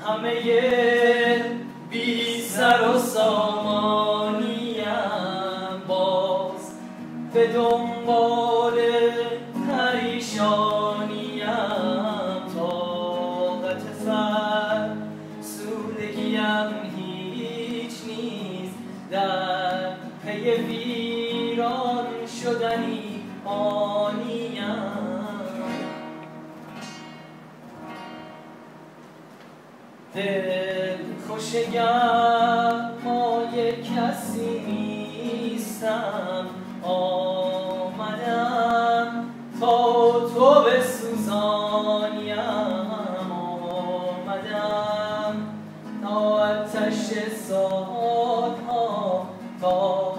همه بی سر و سامانیم، باز به دنبال پریشانیم. طاقت فرسودگیم هیچ نیست، در پی ویران شدنی آنیم. دل خوش گرمای کسی نیستم، آمدم تا تو بسوزانیم. آمدم تا آتش سالها، تا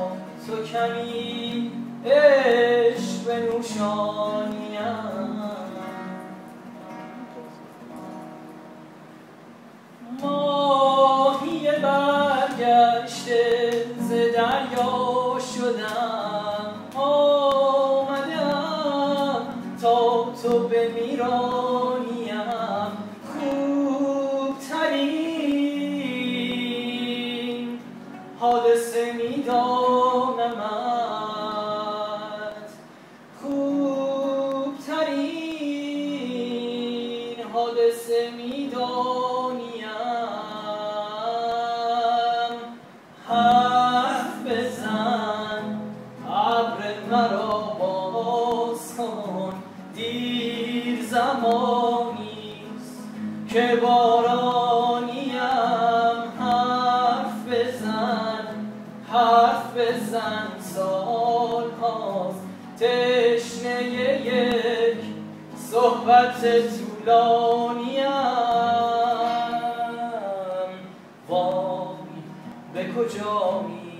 تو کمی عشق بنوشانیم. ماهی برگشته ز دریا شدم، آمدم تا تو بمیرانیم. خوبترین حادثه میدانمت، خوبترین حادثه میدانیم. حرف بزن ابر مرا باز کن، دیر زمانیست که بارانیم. حرف بزن سال هاست تشنه یک صحبت طولانیم. وای به کجا می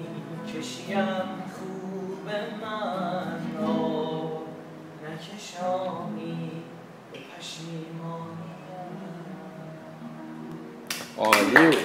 کشیم خوب من را، نکشانی به پشیمانیم. عالی.